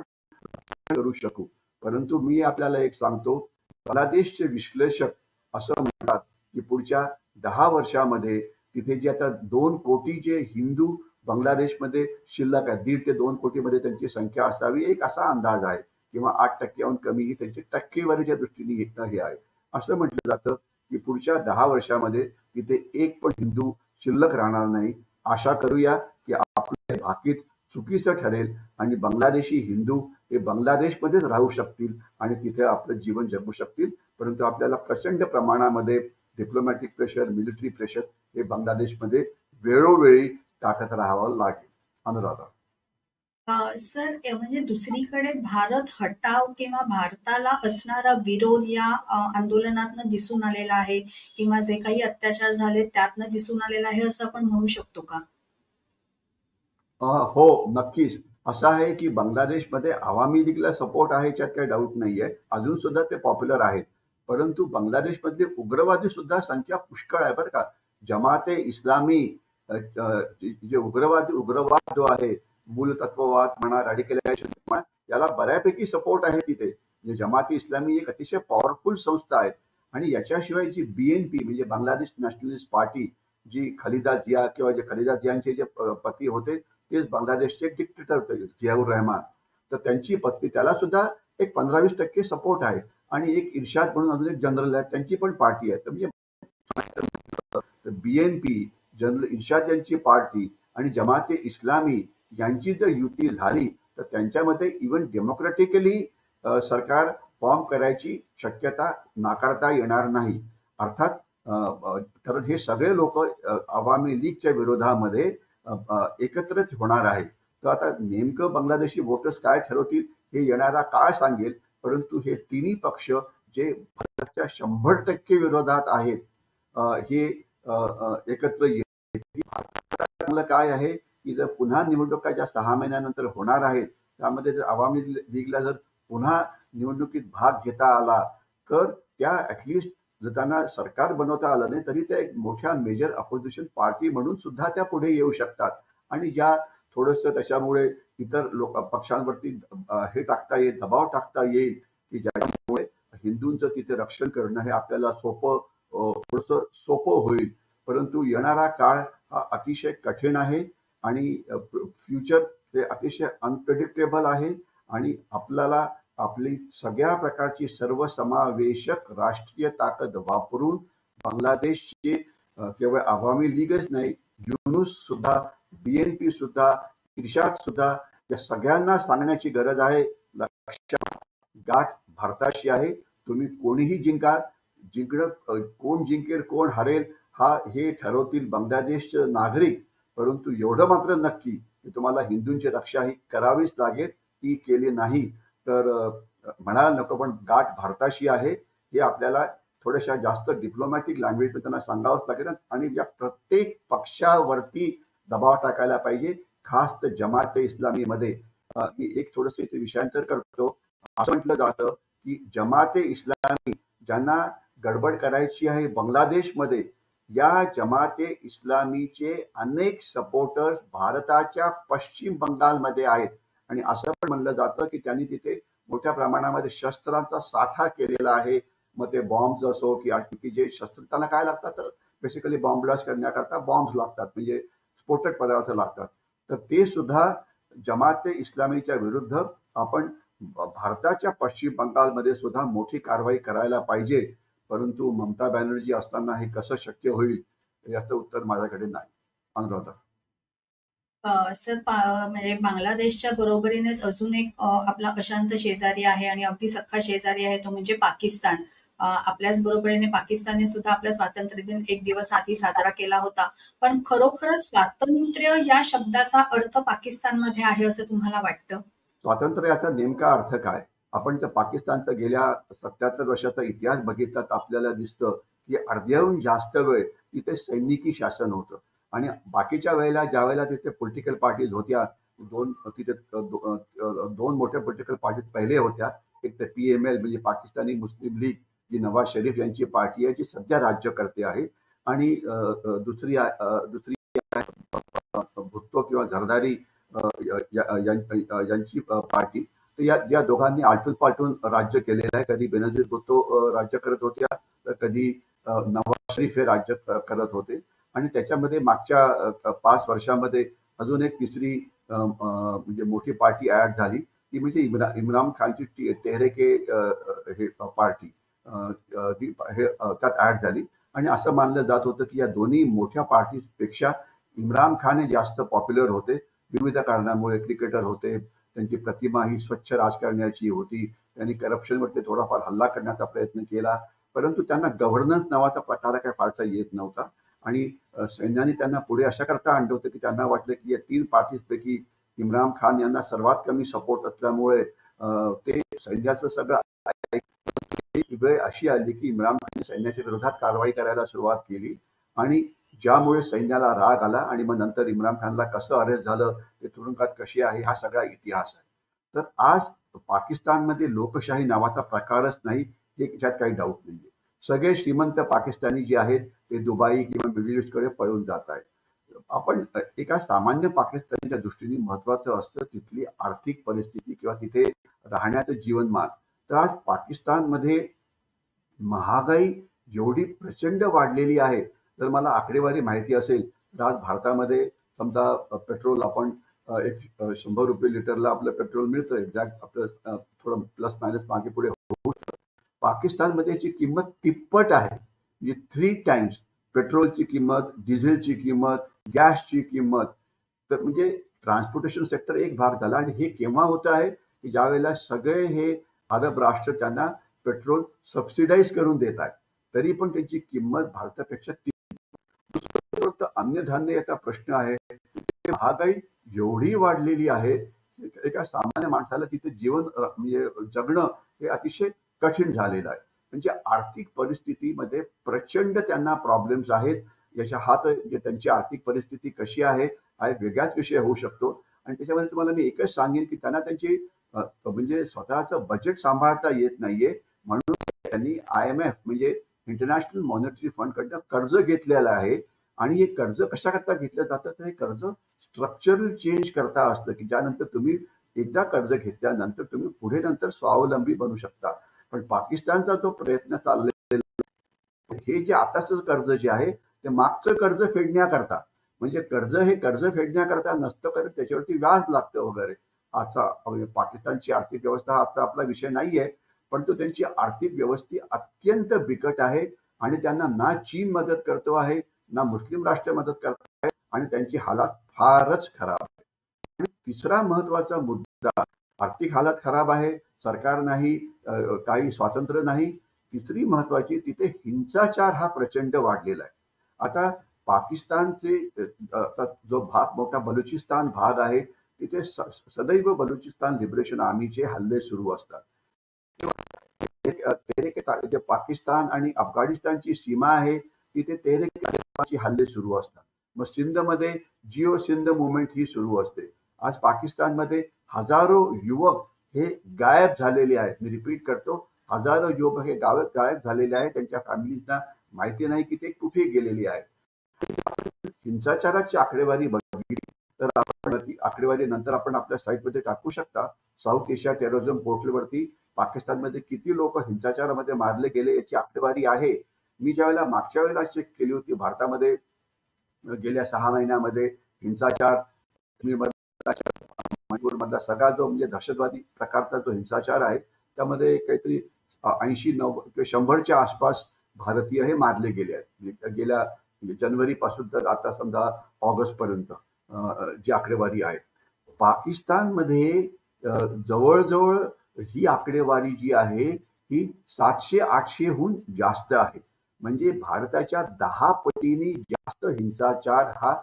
करू शकू. परंतु मी आपल्याला एक सांगतो, बांगलादेशचे विश्लेषक असं म्हणतात की पुढच्या 10 वर्षामध्ये तिथे जे आता 2 कोटी जे हिंदू बांगलादेशमध्ये शिल्लक आहे, 1.5 ते 2 कोटीमध्ये त्यांची संख्या असावी, एक असा अंदाज आहे. किंवा 8% कमी ही त्यांची टक्केवारीच्या दृष्टीने हे आहे. असं म्हटलं जातं की पुढच्या 10 वर्षामध्ये तिथे एक पण हिंदू शिल्लक राहणार नाही. आशा करूया की आपल्या भाकीत चुकीचं ठरेल आणि बांगलादेशी हिंदू हे बांगलादेशमध्येच राहू शकतील आणि तिथे आपलं जीवन जगू शकतील. परंतु आपल्याला प्रचंड प्रमाणामध्ये डिप्लोमॅटिक प्रेशर, मिलिटरी प्रेशर हे बांगलादेशमध्ये वेळोवेळी टाकत राहावं लागेल. अनुराधा. सर म्हणजे दुसरीकडे भारत हटाव किंवा भारताला असणारा विरोध या आंदोलनातनं दिसून आलेला आहे किंवा जे काही अत्याचार झाले त्यातनं दिसून आलेला आहे असं आपण म्हणू शकतो का? हो, नक्कीच. असं आहे की बांगलादेशमध्ये अवामी लीगला सपोर्ट आहे याच्यात काही डाऊट नाहीये. अजून सुद्धा ते पॉप्युलर आहेत. परंतु बांगलादेशमध्ये उग्रवादी सुद्धा संख्या पुष्कळ आहे बरं का. जमाते इस्लामी जे उग्रवाद जो आहे, मूलतत्ववाद म्हणा, रॅडिकलायझेशन म्हणा, याला बऱ्यापैकी सपोर्ट आहे तिथे. म्हणजे जमाते इस्लामी एक अतिशय पॉवरफुल संस्था आहे आणि याच्याशिवाय जी BNP म्हणजे बांगलादेश नॅशनलिस्ट पार्टी, जी खलिदा जिया किंवा जे खलिदा जियांचे जे पती होते तेच बांगलादेशचे डिक्टेटर होते जियाऊर रहमान. तर त्यांची पत्नी त्याला सुद्धा एक 15-20% सपोर्ट आहे आणि एक इर्शाद म्हणून अजून एक जनरल आहे त्यांची पण पार्टी आहे. तर म्हणजे BNP, जनरल इर्शाद यांची पार्टी आणि जमाते इस्लामी यांची जर युती झाली तर त्यांच्यामध्ये इव्हन डेमोक्रॅटिकली सरकार फॉर्म करायची शक्यता नाकारता येणार नाही. अर्थात कारण हे सगळे लोक अवामी लीगच्या विरोधामध्ये एकत्रच होणार आहे. तर आता नेमकं बांगलादेशी वोटर्स काय ठरवतील हे येणारा काळ सांगेल. परंतु हे तिन्ही पक्ष जे भारताच्या 100% विरोधात आहेत हे एकत्र येतील. चांगलं काय आहे की जर पुन्हा निवडणुका ज्या 6 महिन्यानंतर होणार आहेत त्यामध्ये जर अवामी लीगला जर पुन्हा निवडणुकीत भाग घेता आला तर त्या ऍटलिस्ट जर त्यांना सरकार बनवता आलं नाही तरी त्या एक मोठ्या मेजर अपोजिशन पार्टी म्हणून सुद्धा त्या पुढे येऊ शकतात आणि ज्या थोडंसं त्याच्यामुळे इतर पक्षांवरती हे टाकता येईल, दबाव टाकता येईल की ज्यामुळे हिंदूंचं तिथे रक्षण करणं हे आपल्याला थोडंसं सोपं होईल. परंतु येणारा काळ हा अतिशय कठीण आहे आणि फ्युचर हे अतिशय अनप्रेडिक्टेबल आहे आणि आपल्याला आपली सगळ्या प्रकारची सर्वसमावेशक राष्ट्रीय ताकद वापरून बांगलादेशचे केवळ अवामी लीगच नाही, युनूस सुद्धा, BNP सुद्धा, इर्शाद सुद्धा या सगळ्यांना सांगण्याची गरज आहे. लक्षात गाठ भारताशी आहे. तुम्ही कोणीही कोण जिंकेल कोण हरेल हे ठरवतील बांगलादेशचे नागरिक. परंतु एवढं मात्र नक्की की तुम्हाला हिंदूंची रक्षा ही करावीच लागेल. ती केली नाही तर म्हणायला नको पण गाठ भारताशी आहे हे आपल्याला थोड्याशा जास्त डिप्लोमॅटिक लँग्वेज त्यांना सांगावंच लागेल आणि या प्रत्येक पक्षावरती दबाव टाकायला पाहिजे. खास तर जमाते इस्लामीमध्ये मी एक थोडंसं इथे विषयांतर करतो. असं म्हटलं जातं की जमाते इस्लामी ज्यांना गडबड करायची आहे बांगलादेशमध्ये, या जमाते इस्लामीचे अनेक सपोर्टर्स भारताच्या पश्चिम बंगालमध्ये आहेत आणि असं पण म्हणलं जातं की त्यांनी तिथे मोठ्या प्रमाणामध्ये शस्त्रांचा साठा केलेला आहे. मग ते बॉम्ब्स असो की जे शस्त्र त्यांना काय लागतात तर बेसिकली बॉम्ब ब्लास्ट करण्याकरता बॉम्ब्स लागतात म्हणजे स्फोटक पदार्थ लागतात. तर ते सुद्धा जमाते इस्लामीच्या विरुद्ध आपण भारताच्या पश्चिम बंगालमध्ये सुद्धा मोठी कारवाई करायला पाहिजे. परंतु ममता बॅनर्जी असताना हे कसं शक्य होईल याचं उत्तर माझ्याकडे नाही. अनुराधा. सर म्हणजे बांगलादेशच्या बरोबरीनेच अजून एक आपला अशांत शेजारी आहे आणि अगदी सख्खा शेजारी आहे तो म्हणजे पाकिस्तान. आपल्याच बरोबरीने पाकिस्तानने सुद्धा आपला स्वातंत्र्य दिन एक दिवस आधी साजरा केला होता. पण खरोखरच स्वातंत्र्य या शब्दाचा अर्थ पाकिस्तानमध्ये आहे असं तुम्हाला वाटतं? स्वातंत्र्याचा नेमका अर्थ काय? आपण जर पाकिस्तानचा गेल्या 77 वर्षाचा इतिहास बघितला तर आपल्याला दिसतं, की अर्ध्याहून जास्त वेळ तिथे सैनिकी शासन होतं आणि बाकीच्या वेळेला ज्यावेळेला तिथे पॉलिटिकल पार्टीज होत्या, तिथे 2 मोठ्या पॉलिटिकल पार्टीज पहिले होत्या. एक तर PML म्हणजे पाकिस्तानी मुस्लिम लीग, जी नवाज शरीफ यांची पार्टी आहे, जी सध्या राज्य करते आहे आणि दुसरी भुत्तो किंवा झरदारी यांची पार्टी. तर या दोघांनी आलटून पालटून राज्य केलेलं आहे. कधी बेनजीर भुट्टो राज्य करत होत्या, तर कधी नवाज शरीफ हे राज्य करत होते आणि त्याच्यामध्ये मागच्या 5 वर्षामध्ये अजून एक तिसरी म्हणजे मोठी पार्टी ऍड झाली, ती म्हणजे इम्रान खानची तेहरेके हे पार्टी त्यात ऍड झाली आणि असं मानलं जात होतं की या दोन्ही मोठ्या पार्टीपेक्षा इम्रान खान हे जास्त पॉप्युलर होते. विविध कारणामुळे क्रिकेटर होते, त्यांची प्रतिमा ही स्वच्छ राजकारण्याची होती, त्यांनी करप्शनवरती थोडाफार हल्ला करण्याचा प्रयत्न केला, परंतु त्यांना गव्हर्नन्स नावाचा प्रकार काही फारसा येत नव्हता आणि सैन्याने त्यांना पुढे अशा करता आणलं होतं की त्यांना वाटलं की या 3 पार्टीजपैकी इम्रान खान यांना सर्वात कमी सपोर्ट असल्यामुळे ते सैन्याचं सगळं वेळ अशी आली की इम्रान खानने सैन्याच्या विरोधात कारवाई करायला सुरुवात केली आणि ज्यामुळे सैन्याला राग आला आणि मग नंतर इम्रान खानला कसं अरेस्ट झालं, ते तुरुंगात कशी आहे, हा सगळा इतिहास आहे. तर आज पाकिस्तानमध्ये लोकशाही नावाचा प्रकारच नाही, हे याच्यात काही डाऊट नाहीये. सगळे श्रीमंत पाकिस्तानी जे आहेत ते दुबई किंवा मिडल ईस्टकडे पळून जात आहेत. आपण एका सामान्य पाकिस्तानीच्या दृष्टीने महत्वाचं असतं तिथली आर्थिक परिस्थिती किंवा तिथे राहण्याचं जीवनमान. तर आज पाकिस्तानमध्ये महागाई एवढी प्रचंड वाढलेली आहे. जर मला आकडेवारी माहिती असेल तर आज भारतामध्ये समजा पेट्रोल आपण एक 100 रुपये लिटरला आपलं पेट्रोल मिळतं, एक्झॅक्ट आपलं थोडं प्लस मायनस मागे पुढे होऊ शकतं. पाकिस्तानमध्ये याची किंमत तिप्पट आहे, म्हणजे 3 टाइम्स पेट्रोलची किंमत, डिझेलची किंमत, गॅसची किंमत. तर म्हणजे ट्रान्सपोर्टेशन सेक्टर एक भाग झाला आणि हे केव्हा होतं आहे की ज्या वेळेला सगळे हे अरब राष्ट्र त्यांना पेट्रोल सबसिडाईज करून देत आहेत, तरी पण त्यांची किंमत भारतापेक्षा फक्त अन्नधान्य याचा प्रश्न आहे. महागाई एवढी वाढलेली आहे की एका सामान्य माणसाला तिथे जीवन म्हणजे जगणं हे अतिशय कठीण झालेलं आहे. म्हणजे आर्थिक परिस्थितीमध्ये प्रचंड त्यांना प्रॉब्लेम्स आहेत. याच्या हात त्यांची आर्थिक परिस्थिती कशी आहे हा एक वेगळाच विषय होऊ शकतो आणि त्याच्यामध्ये तुम्हाला मी एकच सांगेन की त्यांना त्यांची म्हणजे स्वतःचं बजेट सांभाळता येत नाहीये, म्हणून त्यांनी IMF म्हणजे इंटरनॅशनल मॉनिटरी फंड कडनं कर्ज घेतलेलं आहे आणि हे कर्ज कशाकरता घेतलं जातं, तर हे कर्ज स्ट्रक्चरल चेंज करता असतं की ज्यानंतर तुम्ही एकदा कर्ज घेतल्यानंतर तुम्ही पुढे नंतर स्वावलंबी बनू शकता. पण पाकिस्तानचा जो प्रयत्न चाललेला हे जे आताच कर्ज जे आहे ते मागचं कर्ज फेडण्याकरता, म्हणजे कर्ज फेडण्याकरता नसतं, कारण त्याच्यावरती व्याज लागतं वगैरे. आजचा पाकिस्तानची आर्थिक व्यवस्था हा आजचा आपला विषय नाहीये, परंतु त्यांची आर्थिक व्यवस्था अत्यंत बिकट आहे आणि त्यांना ना चीन मदत करतो आहे, ना मुस्लिम राष्ट्र मदत करत आहे आणि त्यांची हालत फारच खराब आहे. आणि तिसरा महत्वाचा मुद्दा, आर्थिक हालत खराब आहे, सरकार नाही, काही स्वातंत्र्य नाही. तिसरी महत्वाची, तिथे हिंसाचार हा प्रचंड वाढलेला आहे. आता पाकिस्तानचे जो भाग मोठा बलुचिस्तान भाग आहे तिथे सदैव बलुचिस्तान लिबरेशन आर्मीचे हल्ले सुरू असतात. जे पाकिस्तान आणि अफगाणिस्तानची सीमा आहे तिथे तेहरीके हल्ले सुरू असतात. मग सिंधमध्ये जिओ सिंध मुवमेंट ही सुरू असते. आज पाकिस्तानमध्ये हजारो युवक हे गायब झालेले आहेत. मी रिपीट करतो, हजारो युवक हे गायब झालेले आहेत. त्यांच्या फॅमिलीजना माहिती नाही की ते कुठे गेलेले आहेत. हिंसाचाराची आकडेवारी बघितली तर आपण ती आकडेवारी नंतर आपण आपल्या साईटमध्ये टाकू शकता. साऊथ एशिया टेररिझम पोर्टलवरती पाकिस्तानमध्ये किती लोक हिंसाचारामध्ये मारले गेले याची आकडेवारी आहे. मी ज्यावेळेला मागच्या वेळेला चेक केली होती, भारतामध्ये गेल्या 6 महिन्यामध्ये हिंसाचार मणिपूरमधला सगळा जो म्हणजे दहशतवादी प्रकारचा जो हिंसाचार आहे त्यामध्ये काहीतरी 80-90 100च्या आसपास भारतीय हे मारले गेले आहेत. गेल्या जानेवारी पासून तर आता समजा ऑगस्ट पर्यंत जी आकडेवारी आहे. पाकिस्तानमध्ये जवळजवळ ही आकडेवारी जी आहे ही 700-800हून जास्त आहे. म्हणजे भारताच्या 10 पटींनी जास्त हिंसाचार हा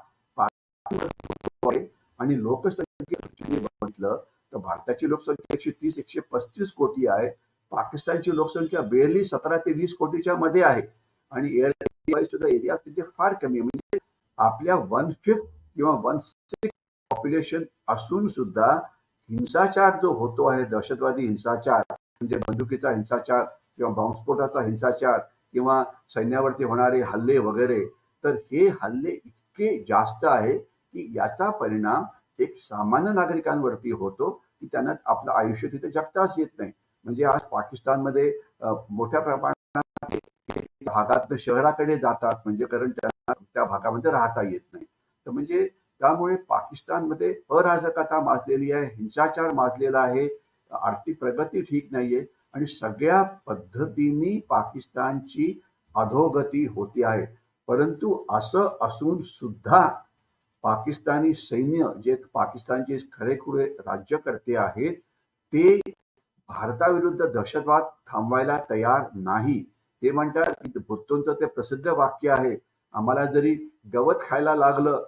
आहे. आणि लोकसंख्येच्या दृष्टीने बघितलं तर भारताची लोकसंख्या 130-135 कोटी आहे. पाकिस्तानची लोकसंख्या बेरली 17 ते 20 कोटीच्या मध्ये आहे आणि एअर सुद्धा एरिया तिथे फार कमी आहे. म्हणजे आपल्या 1/5 किंवा 1/6 पॉप्युलेशन असून सुद्धा हिंसाचार जो होतो आहे, दहशतवादी हिंसाचार म्हणजे बंदुकीचा हिंसाचार किंवा बॉम्बस्फोटाचा हिंसाचार किंवा सैन्यावरती होणारे हल्ले वगैरे, तर हे हल्ले इतके जास्त आहे की याचा परिणाम एक सामान्य नागरिकांवरती होतो की त्यांना आपलं आयुष्य तिथे जगताच येत नाही. म्हणजे आज पाकिस्तानमध्ये मोठ्या प्रमाणात भागात शहराकडे जातात म्हणजे कारण त्यांना त्या भागामध्ये राहता येत नाही. तर म्हणजे त्यामुळे पाकिस्तानमध्ये अराजकता माजलेली आहे, हिंसाचार माजलेला आहे, आर्थिक प्रगती ठीक नाहीये आणि सगळ्या पद्धतीने पाकिस्तानची अधोगती होती आहे. परंतु असं असून सुद्धा पाकिस्तानी सैन्य जे पाकिस्तानचे खरेखुरे राज्यकर्ते आहेत ते भारताविरुद्ध दहशतवाद थांबवायला तयार नाही. ते म्हणतात की भुत्तोंचं ते प्रसिद्ध वाक्य आहे, आम्हाला जरी गवत खायला लागलं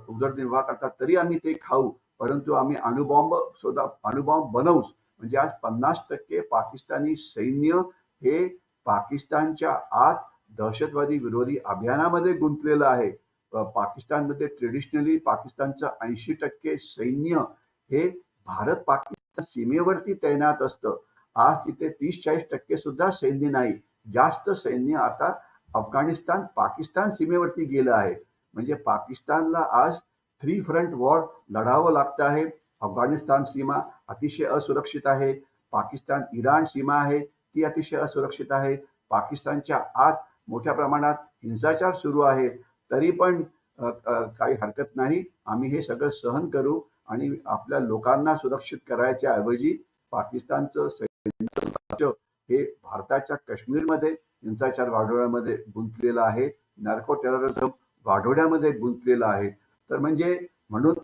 उदरनिर्वाह करतात तरी आम्ही ते खाऊ, परंतु आम्ही अणुबॉम्ब बनवूच. म्हणजे आज 50% पाकिस्तानी सैन्य हे पाकिस्तानच्या आत दहशतवादी विरोधी अभियानामध्ये गुंतलेलं आहे. पाकिस्तानमध्ये ट्रेडिशनली पाकिस्तानचं 80% सैन्य हे भारत पाकिस्तान सीमेवरती तैनात असतं. आज तिथे 30-40% सुद्धा सैन्य नाही. जास्त सैन्य आता अफगाणिस्तान पाकिस्तान सीमेवरती गेलं आहे. म्हणजे पाकिस्तानला आज 3 फ्रंट वॉर लढावं लागतं आहे. अफगाणिस्तान सीमा अतिशय असुरक्षित आहे. पाकिस्तान इराण सीमा आहे ती अतिशय असुरक्षित आहे. पाकिस्तानच्या आत मोठ्या प्रमाणात हिंसाचार सुरू आहे. तरी पण काही हरकत नाही, आम्ही हे सगळं सहन करू आणि आपल्या लोकांना सुरक्षित करायच्या ऐवजी पाकिस्तानचं सैन्य हे भारताच्या काश्मीरमध्ये हिंसाचार वाढवण्यामध्ये गुंतलेलं आहे, नार्को टेररिझम वाढवण्यामध्ये गुंतलेलं आहे. तर म्हणजे म्हणून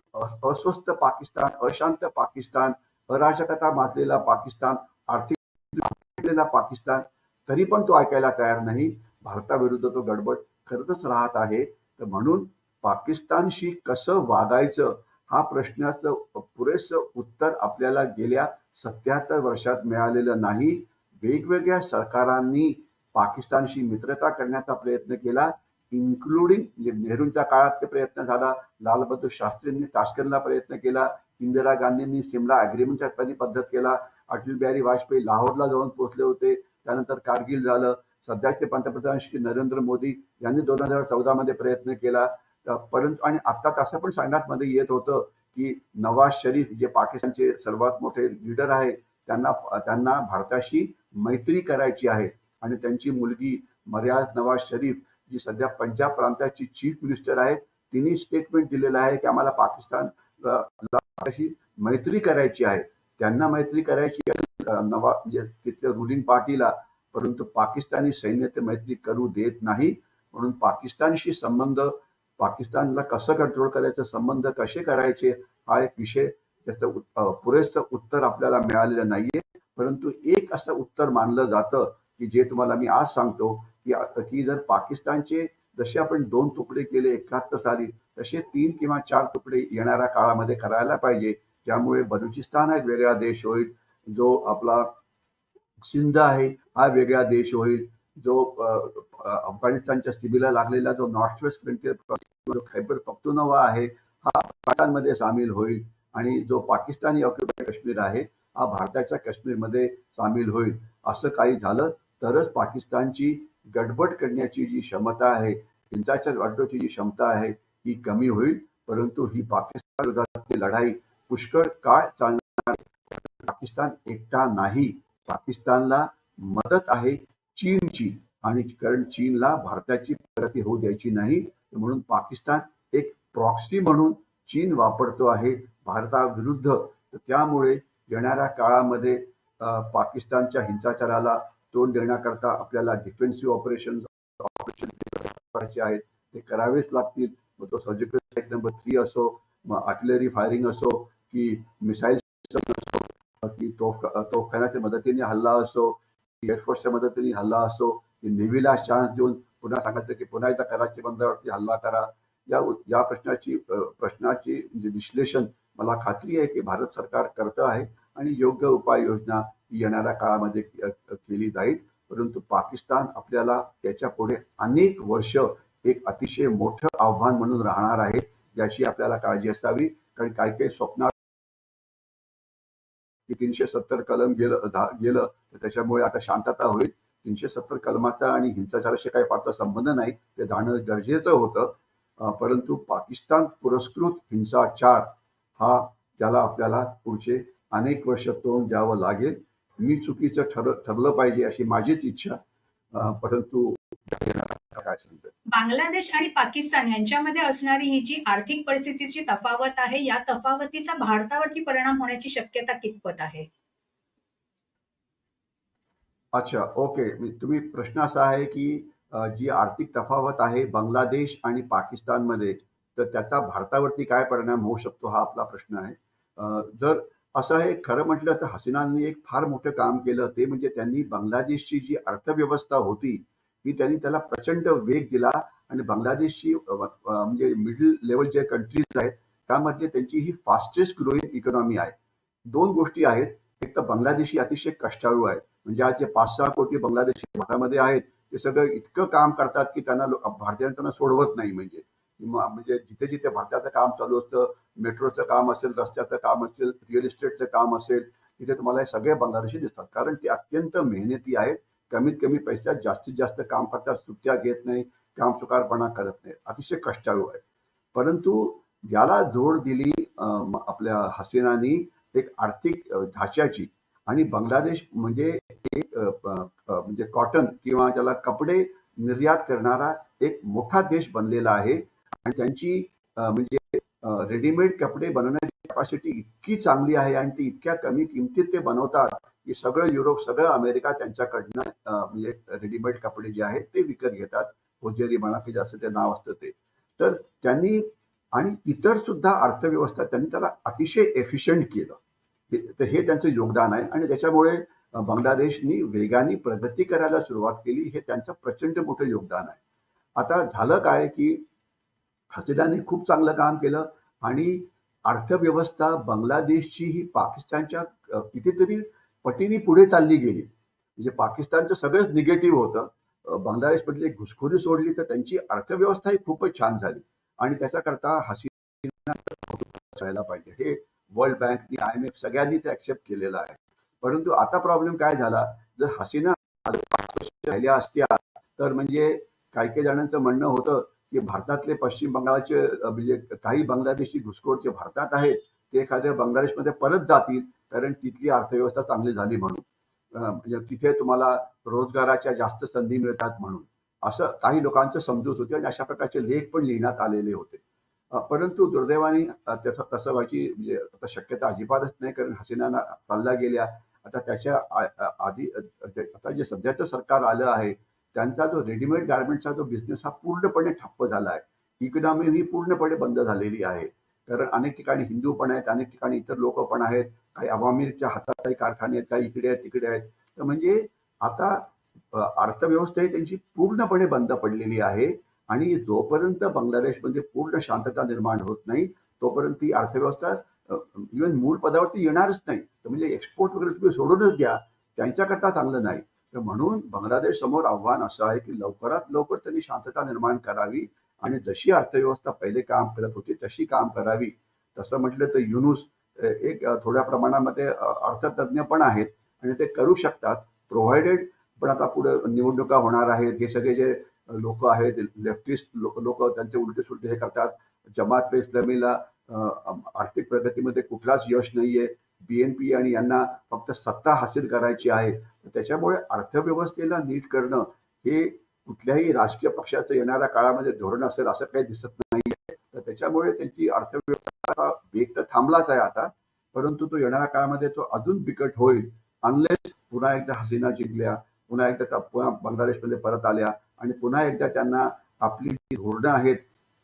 अस्वस्थ पाकिस्तान, अशांत पाकिस्तान, अराजकता माजलेला पाकिस्तान, आर्थिक पाकिस्तान, तरी पण तो ऐकायला तयार नाही. भारताविरुद्ध तो गडबड करतच राहत आहे. तर म्हणून पाकिस्तानशी कसं वागायचं हा प्रश्नाचं पुरेसं उत्तर आपल्याला गेल्या 77 वर्षात मिळालेलं नाही. वेगवेगळ्या सरकारांनी पाकिस्तानशी मित्रता करण्याचा प्रयत्न केला, इन्क्लुडिंग म्हणजे नेहरूंच्या काळात ते प्रयत्न झाला, लालबहादूर शास्त्रींनी ताश्कंदला प्रयत्न केला, इंदिरा गांधींनी सिमला अग्रीमेंटच्या पद्धत केला, अटल बिहारी वाजपेयी लाहोरला जाऊन पोहोचले होते, त्यानंतर कारगिल झालं, सध्याचे पंतप्रधान श्री नरेंद्र मोदी यांनी 2014 मध्ये प्रयत्न केला. परंतु आणि आता असं पण सांगण्यात मध्ये येत होतं की नवाज शरीफ जे पाकिस्तानचे सर्वात मोठे लीडर आहे त्यांना भारताशी मैत्री करायची आहे आणि त्यांची मुलगी मर्याद नवाज शरीफ जी सध्या पंजाब प्रांताची चीफ मिनिस्टर आहे तिने स्टेटमेंट दिलेलं आहे की आम्हाला पाकिस्तानशी मैत्री करायची आहे. त्यांना मैत्री करायची म्हणजे तिथल्या रुलिंग पार्टीला, परंतु पाकिस्तानी सैन्य ते मैत्री करू देत नाही. म्हणून पाकिस्तानशी संबंध, पाकिस्तानला कसं कंट्रोल करायचं, संबंध कसे करायचे हा एक विषय, त्याचं पुरेसं उत्तर आपल्याला मिळालेलं नाहीये. परंतु एक असं उत्तर मानलं जातं की जे तुम्हाला मी आज सांगतो की जर पाकिस्तानचे जसे आपण 2 तुकडे केले 71 साली तसे 3 किंवा 4 तुकडे येणाऱ्या काळामध्ये करायला पाहिजे, ज्यामुळे बलुचिस्तान हा एक वेगळा देश होईल, जो आपला सिंध आहे हा वेगळा देश होईल, जो अफगाणिस्तानच्या सीमेला लागलेला जो नॉर्थ वेस्ट फ्रंटियर जो खैबर पख्तूनख्वा आहे हा पाकिस्तानमध्ये सामील होईल आणि जो पाकिस्तानी ऑक्युपाईड काश्मीर आहे हा भारताच्या काश्मीरमध्ये सामील होईल. असं काही झालं तरच पाकिस्तानची गडबड करण्याची जी क्षमता आहे, हिंसाचार वाढवण्याची जी क्षमता आहे ही कमी होईल. परंतु ही पाकिस्तान विरोधातली लढाई पुष्कळ काळ चालणार. पाकिस्तान एकटा नाही, पाकिस्तानला मदत आहे चीनची आणि कारण चीनला भारताची प्रगती होऊ द्यायची नाही, म्हणून पाकिस्तान एक प्रॉक्सी म्हणून चीन वापरतो आहे भारताविरुद्ध. तर त्यामुळे येणाऱ्या काळामध्ये पाकिस्तानच्या हिंसाचाराला तोंड देण्याकरता आपल्याला डिफेन्सिव्ह ऑपरेशन करायचे आहेत, ते करावेच लागतील. मग तो सर्जिकल स्ट्राईक नंबर 3 असो, मग आर्टिलरी फायरिंग असो की मिसाईल असो की तोफखान्याच्या मदतीने हल्ला असो एअरफोर्सच्या मदतीने हल्ला असो की नेव्हीला चान्स देऊन पुन्हा सांगायचं की पुन्हा एकदा कराची बंदरावरती हल्ला करा, या प्रश्नाची म्हणजे विश्लेषण मला खात्री आहे की भारत सरकार करतं आहे आणि योग्य उपाययोजना येणाऱ्या काळामध्ये केली जाईल. परंतु पाकिस्तान आपल्याला त्याच्या पुढे अनेक वर्ष एक अतिशय मोठं आव्हान म्हणून राहणार आहे, याची आपल्याला काळजी असावी. कारण काही काही स्वप्नात की 370 कलम गेलं तर त्याच्यामुळे आता शांतता होईल. 370 कलमाचा आणि हिंसाचाराशी काही फारसा संबंध नाही, ते जाणं गरजेचं होतं. परंतु पाकिस्तान पुरस्कृत हिंसाचार हा त्याला आपल्याला पुढचे अनेक वर्ष तोंड द्यावं लागेल. मी चुकीचं ठरलं पाहिजे अशी माझीच इच्छा. परंतु काय सांगतो, बांगलादेश आणि पाकिस्तान यांच्यामध्ये असणारी ही जी आर्थिक परिस्थितीची तफावत आहे, या तफावतीचा भारतावरती परिणाम होण्याची शक्यता कितपत आहे? अच्छा, ओके. तुम्ही प्रश्न असा आहे की जी आर्थिक तफावत आहे बांगलादेश आणि पाकिस्तानमध्ये, तर त्याचा भारतावरती काय परिणाम होऊ शकतो हा आपला प्रश्न आहे. जर असं आहे खरं म्हटलं तर हसीनांनी एक फार मोठं काम केलं, ते म्हणजे त्यांनी बांगलादेशची जी अर्थव्यवस्था होती ती त्यांनी त्याला प्रचंड वेग दिला आणि बांगलादेशची म्हणजे मिडल लेवल जे कंट्रीज आहेत त्यामध्ये त्यांची ही फास्टेस्ट ग्रोईंग इकॉनॉमी आहे. दोन गोष्टी आहेत. एक तर बांगलादेशी अतिशय कष्टाळू आहेत. म्हणजे आज जे 5-6 कोटी बांगलादेशी भारतामध्ये आहेत, ते सगळं इतकं काम करतात की त्यांना भारतीयांना त्यांना सोडवत नाही. म्हणजे जिथे जिथे भारताचं काम चालू असतं, मेट्रोचं काम असेल, रस्त्याचं काम असेल, रिअल इस्टेटचं काम असेल, तिथे तुम्हाला हे सगळे बांगलादेशी दिसतात. कारण ते अत्यंत मेहनती आहेत. कमीत कमी पैशात जास्तीत जास्त काम करतात, सुट्ट्या घेत नाही, कामचुकारपणा करत नाही, अतिशय कष्टाळू आहेत. परंतु याला जोड दिली आपल्या हसीनानी एक आर्थिक ढाच्याची. आणि बांगलादेश म्हणजे एक म्हणजे कॉटन किंवा त्याला कपडे निर्यात करणारा एक मोठा देश बनलेला आहे आणि त्यांची म्हणजे रेडीमेड कपडे बनवण्याची कॅपॅसिटी इतकी चांगली आहे आणि ती इतक्या कमी किमतीत ते बनवतात की सगळं युरोप, सगळं अमेरिका त्यांच्याकडनं म्हणजे रेडीमेड कपडे जे आहेत ते विकत घेतात. होजेरी म्हणा की जास्त ते नाव असतं ते. तर त्यांनी आणि इतर सुद्धा अर्थव्यवस्था त्यांनी त्याला अतिशय एफिशियंट केलं. तर हे त्यांचं योगदान आहे आणि त्याच्यामुळे बांगलादेशनी वेगाने प्रगती करायला सुरुवात केली. हे त्यांचं प्रचंड मोठं योगदान आहे. आता झालं काय की हसीनाने खूप चांगलं काम केलं आणि अर्थव्यवस्था बांगलादेशची ही पाकिस्तानच्या कितीतरी पटीने पुढे चालली गेली. म्हणजे पाकिस्तानचं सगळंच निगेटिव्ह होतं. बांगलादेशमधली घुसखोरी सोडली तर त्यांची अर्थव्यवस्था ही खूपच छान झाली आणि त्याच्याकरता हसीना व्हायला पाहिजे. हे वर्ल्ड बँक, IMF सगळ्यांनी ते ऍक्सेप्ट केलेलं आहे. परंतु आता प्रॉब्लेम काय झाला, जर हसीना 5 वर्ष राहिल्या असत्या तर म्हणजे काही काही जणांचं म्हणणं होतं की भारतातले पश्चिम बंगालचे म्हणजे काही बांगलादेशी घुसखोर जे भारतात आहेत ते एखाद्या बांगलादेशमध्ये परत जातील, कारण तिथली अर्थव्यवस्था चांगली झाली म्हणून. म्हणजे तिथे तुम्हाला रोजगाराच्या जास्त संधी मिळतात म्हणून असं काही लोकांचं समजूत होते आणि अशा प्रकारचे लेख पण लिहिण्यात आलेले होते. परंतु दुर्दैवाने त्याचं तसं व्हायची म्हणजे आता शक्यता अजिबातच नाही, कारण हसीना चालल्या गेल्या. आता त्याच्या आधी आता जे सध्याचं सरकार आलं आहे त्यांचा जो रेडीमेड गार्मेंटचा जो बिझनेस हा पूर्णपणे ठप्प झाला आहे. इकॉनॉमी ही पूर्णपणे बंद झालेली आहे. कारण अनेक ठिकाणी हिंदू पण आहेत, अनेक ठिकाणी इतर लोक पण आहेत, काही अवामीरच्या हातात काही कारखाने आहेत, काही इकडे आहेत तिकडे आहेत. तर म्हणजे आता अर्थव्यवस्था ही त्यांची पूर्णपणे बंद पडलेली आहे आणि जोपर्यंत बांगलादेशमध्ये पूर्ण शांतता निर्माण होत नाही तोपर्यंत ही अर्थव्यवस्था इव्हन मूळ पदावरती येणारच नाही. तर म्हणजे एक्सपोर्ट वगैरे तुम्ही सोडूनच द्या, त्यांच्याकरता चांगलं नाही. तर म्हणून बांगलादेश समोर आव्हान असं आहे की लवकरात लवकर त्यांनी शांतता निर्माण करावी आणि जशी अर्थव्यवस्था पहिले काम करत होती तशी काम करावी. तसं म्हटलं तर युनुस एक थोड्या प्रमाणामध्ये अर्थतज्ञ पण आहेत आणि ते करू शकतात प्रोव्हाइडेड. पण आता पुढे निवडणुका होणार आहेत, हे सगळे जे लोक आहेत लेफ्टिस्ट लोक त्यांचे उलटे सुलटे हे करतात. जमात इस्लामीला आर्थिक प्रगतीमध्ये कुठलाच यश नाहीये. BNP आणि यांना फक्त सत्ता हासिल करायची आहे. त्याच्यामुळे अर्थव्यवस्थेला नीट करणं हे कुठल्याही राजकीय पक्षाचं येणाऱ्या काळामध्ये धोरण असेल असं काही दिसत नाहीये. तर त्याच्यामुळे त्यांची अर्थव्यवस्था वेग तर थांबलाच आहे आता, परंतु तो येणाऱ्या काळामध्ये तो अजून बिकट होईल अनलेस पुन्हा एकदा हसीना जिंकल्या, पुन्हा एकदा पुन्हा बांगलादेशमध्ये परत आल्या आणि पुन्हा एकदा त्यांना आपली जी धोरणं आहेत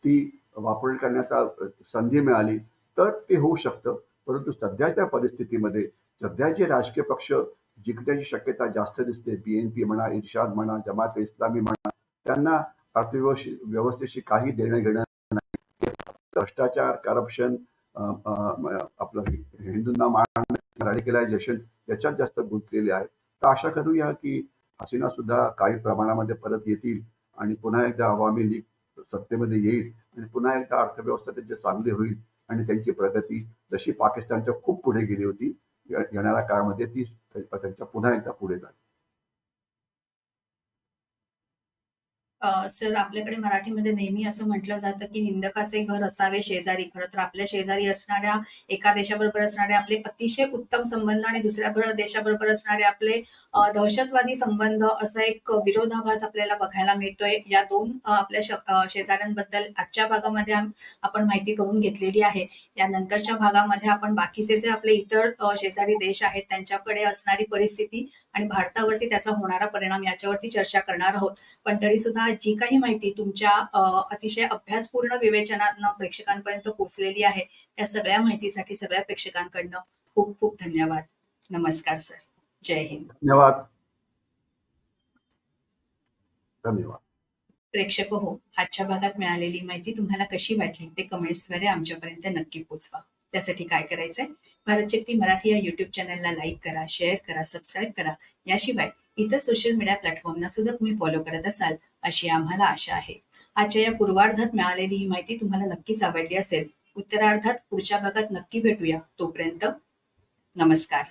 ती वापर करण्याचा संधी मिळाली तर ते होऊ शकतं. परंतु सध्याच्या परिस्थितीमध्ये सध्याचे राजकीय पक्ष जिंकण्याची शक्यता जास्त दिसते. BNP म्हणा, इर्शाद म्हणा, जमात इस्लामी म्हणा, त्यांना व्यवस्थेशी काही देणं घेणं नाही. भ्रष्टाचार, करप्शन, आपलं हिंदूंना मारहाण, रॅडिकलायझेशन याच्यात जास्त गुंतलेले आहेत. तर आशा करूया की हसीना सुद्धा काही प्रमाणामध्ये परत येतील आणि पुन्हा एकदा अवामी लीग सत्तेमध्ये येईल आणि पुन्हा एकदा अर्थव्यवस्था त्यांची चांगली होईल आणि त्यांची प्रगती जशी पाकिस्तानच्या खूप पुढे गेली होती येणाऱ्या काळामध्ये ती त्यांच्या पुन्हा एकदा पुढे जाईल. सर, आपल्याकडे मराठीमध्ये नेहमी असं म्हटलं जातं, की निंदकाचे घर असावे शेजारी. खरं तर आपल्या शेजारी असणाऱ्या एका देशाबरोबर असणारे आपले अतिशय उत्तम संबंध आणि दुसऱ्या देशाबरोबर असणारे आपले दहशतवादी संबंध असा एक विरोधाभास आपल्याला बघायला मिळतोय. या 2 आपल्या शेजाऱ्यांबद्दल आजच्या भागामध्ये आपण माहिती करून घेतलेली आहे. या नंतरच्या भागामध्ये आपण बाकीचे जे आपले इतर शेजारी देश आहेत त्यांच्याकडे असणारी परिस्थिती आणि भारतावरती त्याचा होणारा परिणाम याच्यावरती चर्चा करणार आहोत. पण तरी सुद्धा जी काही माहिती तुमच्या अतिशय अभ्यासपूर्ण विवेचनानं प्रेक्षकांपर्यंत पोहोचलेली आहे, त्या सगळ्या माहितीसाठी सगळ्या प्रेक्षकांकडनं खूप खूप धन्यवाद. नमस्कार सर. जय हिंद. धन्यवाद. धन्यवाद. प्रेक्षक हो, आजच्या भागात मिळालेली माहिती तुम्हाला कशी वाटली ते कमेंट्सद्वारे आमच्यापर्यंत नक्की पोचवा. त्यासाठी काय करायचंय? भारत शक्ती मराठी या युट्यूब चॅनलला लाईक करा, शेअर करा, सबस्क्राईब करा. याशिवाय इतर सोशल मीडिया प्लॅटफॉर्मना सुद्धा तुम्ही फॉलो करत असाल अशी आम्हाला आशा आहे. आजच्या या पूर्वार्धात मिळालेली ही माहिती तुम्हाला नक्कीच आवडली असेल. उत्तरार्धात पुढच्या भागात नक्की भेटूया. तोपर्यंत नमस्कार.